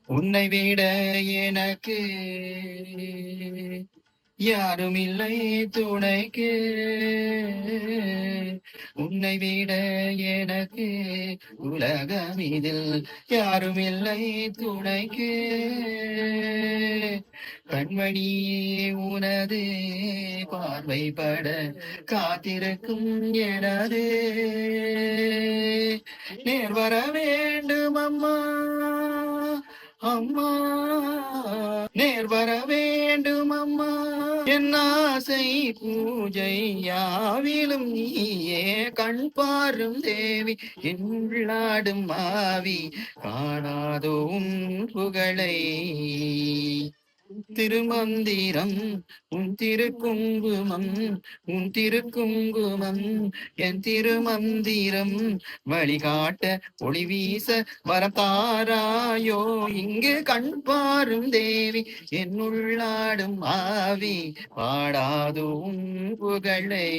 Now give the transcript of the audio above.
உன்னை விட எனக்கு யாரும் இல்லை துணைக்கு. உன்னை விட எனக்கு உலகம் இதில் யாரும் இல்லை துணைக்கு. கண்மணியே உனது பார்வைப்பட காத்திருக்கும் எனது நேர் வர வேண்டும் அம்மா. அம்மா நேர் வர வேண்டும் அம்மா. என் ஆசை பூஜை யாவிலும் நீயே கண் பாரும் தேவி. என்னாடும் மாவி காணாதோ உன் புகழை. திருமந்திரம் உன் திருக்குங்குமம், உன் திருக்குங்குமம் என் திருமந்திரம். வழிகாட்ட ஒளி வீச வரத்தாராயோ இங்கு கண் பாரும் தேவி. என்னுள்ளாடும் ஆவி பாடாதோ உன் புகழை.